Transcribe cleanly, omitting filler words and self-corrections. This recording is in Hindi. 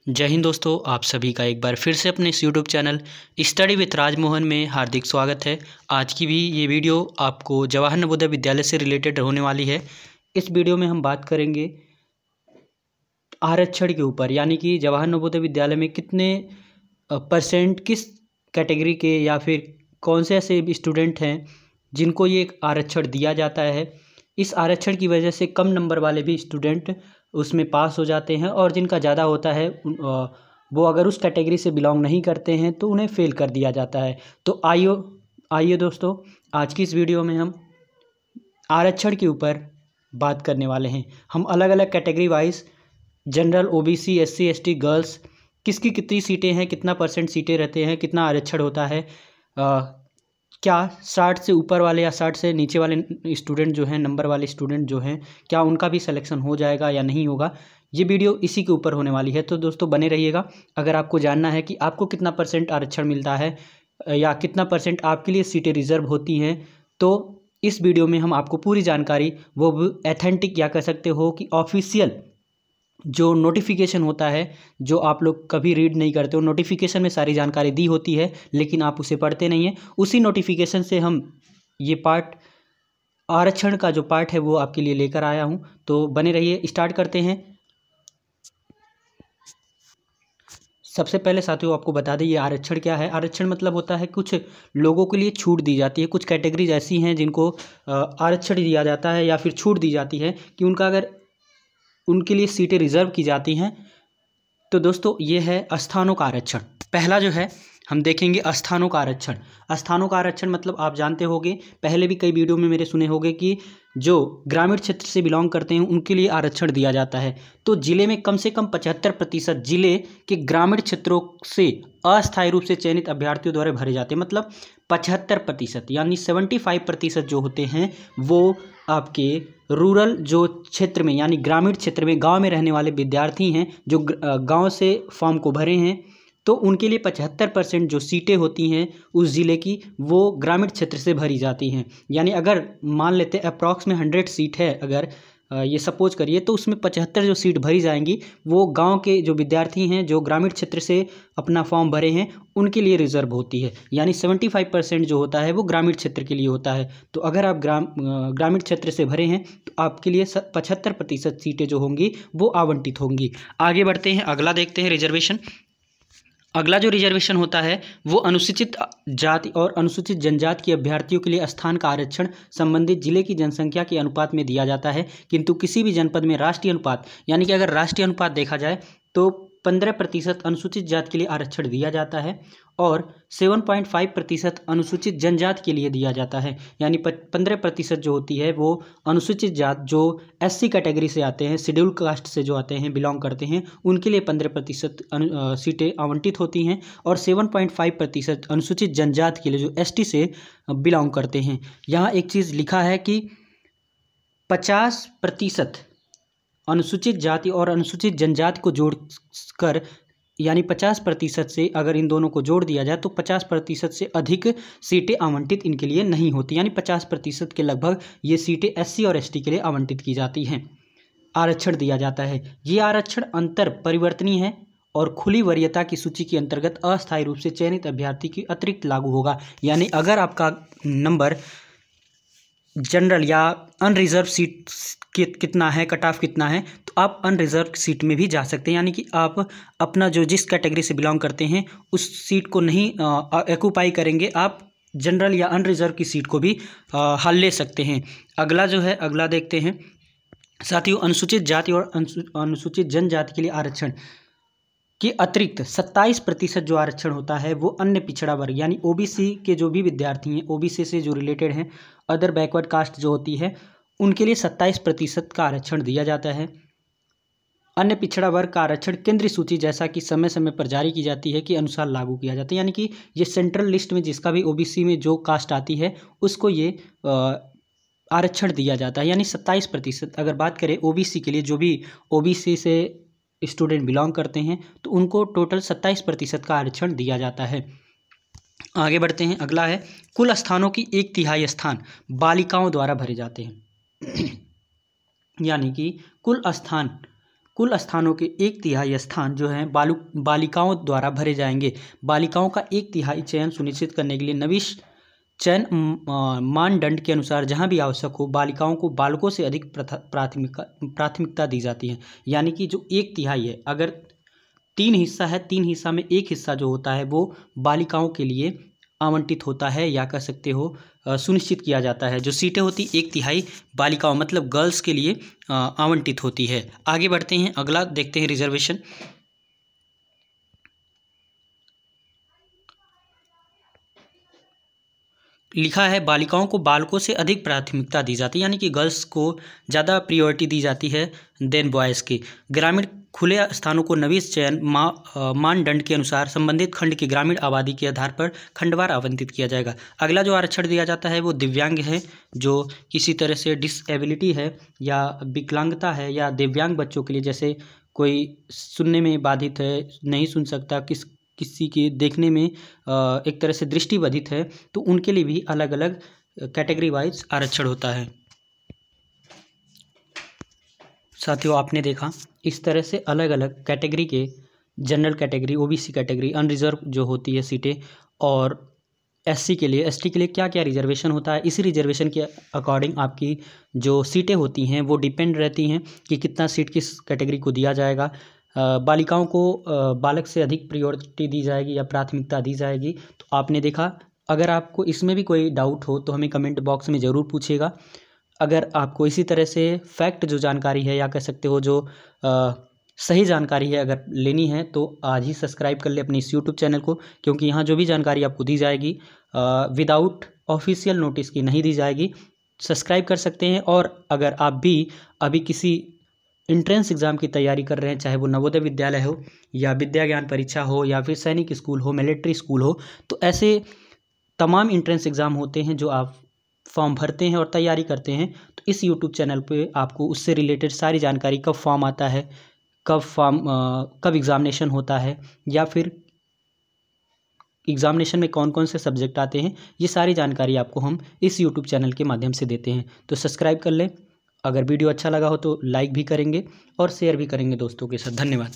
जय हिंद दोस्तों, आप सभी का एक बार फिर से अपने इस YouTube channel study with Rajmohan में हार्दिक स्वागत है। आज की भी ये वीडियो आपको जवाहर नवोदय विद्यालय से रिलेटेड होने वाली है। इस वीडियो में हम बात करेंगे आरक्षण के ऊपर, यानी कि जवाहर नवोदय विद्यालय में कितने परसेंट किस कैटेगरी के या फिर कौन से ऐसे स्टूडेंट हैं जिनको ये आरक्षण दिया जाता है। इस आरक्षण की वजह से कम नंबर वाले भी स्टूडेंट उसमें पास हो जाते हैं और जिनका ज़्यादा होता है वो अगर उस कैटेगरी से बिलोंग नहीं करते हैं तो उन्हें फेल कर दिया जाता है। तो आइए दोस्तों, आज की इस वीडियो में हम आरक्षण के ऊपर बात करने वाले हैं। हम अलग अलग category wise general, OBC, SC, ST, girls किसकी कितनी सीटें हैं, कितना परसेंट सीटें रहते हैं, कितना आरक्षण होता है, क्या 60 से ऊपर वाले या 60 से नीचे वाले स्टूडेंट जो हैं, नंबर वाले स्टूडेंट जो हैं, क्या उनका भी सिलेक्शन हो जाएगा या नहीं होगा, ये वीडियो इसी के ऊपर होने वाली है। तो दोस्तों बने रहिएगा। अगर आपको जानना है कि आपको कितना परसेंट आरक्षण मिलता है या कितना परसेंट आपके लिए सीटें रिजर्व होती हैं, तो इस वीडियो में हम आपको पूरी जानकारी, वो भी एथेंटिक या कह सकते हो कि ऑफिशियल जो नोटिफिकेशन होता है, जो आप लोग कभी रीड नहीं करते हो, नोटिफिकेशन में सारी जानकारी दी होती है लेकिन आप उसे पढ़ते नहीं हैं, उसी नोटिफिकेशन से हम ये पार्ट, आरक्षण का जो पार्ट है वो आपके लिए लेकर आया हूं। तो बने रहिए, स्टार्ट करते हैं। सबसे पहले साथियों आपको बता दें ये आरक्षण क्या है। आरक्षण मतलब होता है कुछ लोगों के लिए छूट दी जाती है, कुछ कैटेगरीज ऐसी हैं जिनको आरक्षण दिया जाता है या फिर छूट दी जाती है कि उनका अगर उनके लिए सीटें रिजर्व की जाती हैं। तो दोस्तों ये है स्थानों का आरक्षण। पहला जो है हम देखेंगे स्थानों का आरक्षण। स्थानों का आरक्षण मतलब आप जानते होंगे, पहले भी कई वीडियो में मेरे सुने होंगे कि जो ग्रामीण क्षेत्र से बिलोंग करते हैं उनके लिए आरक्षण दिया जाता है। तो जिले में कम से कम 75% जिले के ग्रामीण क्षेत्रों से अस्थायी रूप से चयनित अभ्यर्थियों द्वारा भरे जाते हैं। मतलब 75% यानी 75% जो होते हैं वो आपके रूरल जो क्षेत्र में यानी ग्रामीण क्षेत्र में गांव में रहने वाले विद्यार्थी हैं जो गांव से फॉर्म को भरे हैं, तो उनके लिए 75% जो सीटें होती हैं उस ज़िले की वो ग्रामीण क्षेत्र से भरी जाती हैं। यानी अगर मान लेते अप्रॉक्स में 100 सीट है, अगर ये सपोज करिए, तो उसमें 75 जो सीट भरी जाएंगी वो गांव के जो विद्यार्थी हैं जो ग्रामीण क्षेत्र से अपना फॉर्म भरे हैं उनके लिए रिजर्व होती है। यानी 75% जो होता है वो ग्रामीण क्षेत्र के लिए होता है। तो अगर आप ग्रामीण क्षेत्र से भरे हैं तो आपके लिए 75% सीटें जो होंगी वो आवंटित होंगी। आगे बढ़ते हैं, अगला देखते हैं रिजर्वेशन। अगला जो रिजर्वेशन होता है वो अनुसूचित जाति और अनुसूचित जनजाति के अभ्यर्थियों के लिए स्थान का आरक्षण संबंधित जिले की जनसंख्या के अनुपात में दिया जाता है। किंतु किसी भी जनपद में राष्ट्रीय अनुपात, यानी कि अगर राष्ट्रीय अनुपात देखा जाए तो 15% अनुसूचित जाति के लिए आरक्षण दिया जाता है और 7.5% अनुसूचित जनजाति के लिए दिया जाता है। यानी 15% जो होती है वो अनुसूचित जाति जो एससी कैटेगरी से आते हैं, शेड्यूल कास्ट से जो आते हैं, बिलोंग करते हैं, उनके लिए 15% सीटें आवंटित होती हैं और 7.5% अनुसूचित जनजाति के लिए जो एसटी से बिलोंग करते हैं। यहाँ एक चीज़ लिखा है कि 50% अनुसूचित जाति और अनुसूचित जनजाति को जोड़कर, यानी 50% से अगर इन दोनों को जोड़ दिया जाए तो 50% से अधिक सीटें आवंटित इनके लिए नहीं होती। यानी 50% के लगभग ये सीटें एससी और एसटी के लिए आवंटित की जाती हैं, आरक्षण दिया जाता है। ये आरक्षण अंतर परिवर्तनीय है और खुली वरीयता की सूची के अंतर्गत अस्थायी रूप से चयनित अभ्यर्थी की अतिरिक्त लागू होगा। यानी अगर आपका नंबर जनरल या अनरिजर्व सीट कितना है, कट ऑफ कितना है, तो आप अनरिजर्व सीट में भी जा सकते हैं। यानी कि आप अपना जो जिस कैटेगरी से बिलोंग करते हैं उस सीट को नहीं ऑक्यूपाई करेंगे, आप जनरल या अनरिजर्व की सीट को भी हल ले सकते हैं। अगला जो है, अगला देखते हैं साथियों। अनुसूचित जाति और अनुसूचित जनजाति के लिए आरक्षण के अतिरिक्त 27% जो आरक्षण होता है वो अन्य पिछड़ा वर्ग यानी ओबीसी के जो भी विद्यार्थी हैं, ओबीसी से जो रिलेटेड हैं, अदर बैकवर्ड कास्ट जो होती है, उनके लिए 27% का आरक्षण दिया जाता है। अन्य पिछड़ा वर्ग का आरक्षण केंद्रीय सूची जैसा कि समय समय पर जारी की जाती है के अनुसार लागू किया जाता है। यानी कि ये सेंट्रल लिस्ट में जिसका भी ओबीसी में जो कास्ट आती है उसको ये आरक्षण दिया जाता है। यानी 27%। अगर बात करें ओबीसी के लिए, जो भी ओबीसी से स्टूडेंट बिलोंग करते हैं तो उनको टोटल 27% का आरक्षण दिया जाता है। आगे बढ़ते हैं, अगला है कुल स्थानों की 1/3 स्थान बालिकाओं द्वारा भरे जाते हैं। यानी कि कुल स्थानों के 1/3 स्थान जो हैं बालिकाओं द्वारा भरे जाएंगे। बालिकाओं का 1/3 चयन सुनिश्चित करने के लिए नविश चयन मानदंड के अनुसार जहां भी आवश्यक हो बालिकाओं को बालकों से अधिक प्राथमिकता दी जाती है। यानी कि जो 1/3 है, अगर 3 हिस्सा है, 3 हिस्सा में 1 हिस्सा जो होता है वो बालिकाओं के लिए आवंटित होता है, या कह सकते हो सुनिश्चित किया जाता है। जो सीटें होती 1/3 बालिकाओं मतलब गर्ल्स के लिए आवंटित होती है। आगे बढ़ते हैं, अगला देखते हैं रिजर्वेशन। लिखा है बालिकाओं को बालकों से अधिक प्राथमिकता दी जाती है, यानी कि गर्ल्स को ज़्यादा प्रियोरिटी दी जाती है देन बॉयज़ की। ग्रामीण खुले स्थानों को नवीस चयन मानदंड के अनुसार संबंधित खंड की ग्रामीण आबादी के आधार पर खंडवार आवंटित किया जाएगा। अगला जो आरक्षण दिया जाता है वो दिव्यांग है, जो किसी तरह से डिसेबिलिटी है या विकलांगता है, या दिव्यांग बच्चों के लिए, जैसे कोई सुनने में बाधित है, नहीं सुन सकता, किसी के देखने में एक तरह से दृष्टिबाधित है, तो उनके लिए भी अलग अलग कैटेगरी वाइज आरक्षण होता है। साथियों, आपने देखा इस तरह से अलग अलग कैटेगरी के, general category, OBC category, unreserve जो होती है सीटें, और एससी के लिए, एसटी के लिए क्या क्या रिजर्वेशन होता है। इसी रिजर्वेशन के अकॉर्डिंग आपकी जो सीटें होती हैं वो डिपेंड रहती हैं कि कितना सीट किस कैटेगरी को दिया जाएगा। बालिकाओं को बालक से अधिक प्रायोरिटी दी जाएगी या प्राथमिकता दी जाएगी। तो आपने देखा, अगर आपको इसमें भी कोई डाउट हो तो हमें कमेंट बॉक्स में ज़रूर पूछिएगा। अगर आपको इसी तरह से फैक्ट जो जानकारी है, या कह सकते हो जो सही जानकारी है, अगर लेनी है तो आज ही सब्सक्राइब कर ले अपने इस यूट्यूब चैनल को, क्योंकि यहाँ जो भी जानकारी आपको दी जाएगी विदाउट ऑफिशियल नोटिस की नहीं दी जाएगी। सब्सक्राइब कर सकते हैं। और अगर आप भी अभी किसी इंट्रेंस एग्ज़ाम की तैयारी कर रहे हैं, चाहे वो नवोदय विद्यालय हो या विद्या ज्ञान परीक्षा हो या फिर सैनिक स्कूल हो, मिलिट्री स्कूल हो, तो ऐसे तमाम इंट्रेंस एग्ज़ाम होते हैं जो आप फॉर्म भरते हैं और तैयारी करते हैं। तो इस यूट्यूब चैनल पे आपको उससे रिलेटेड सारी जानकारी, कब फॉर्म आता है, कब एग्ज़ामिनेशन होता है, या फिर एग्ज़ामिनेशन में कौन कौन से सब्जेक्ट आते हैं, ये सारी जानकारी आपको हम इस यूट्यूब चैनल के माध्यम से देते हैं। तो सब्सक्राइब कर लें। अगर वीडियो अच्छा लगा हो तो लाइक भी करेंगे और शेयर भी करेंगे दोस्तों के साथ। धन्यवाद।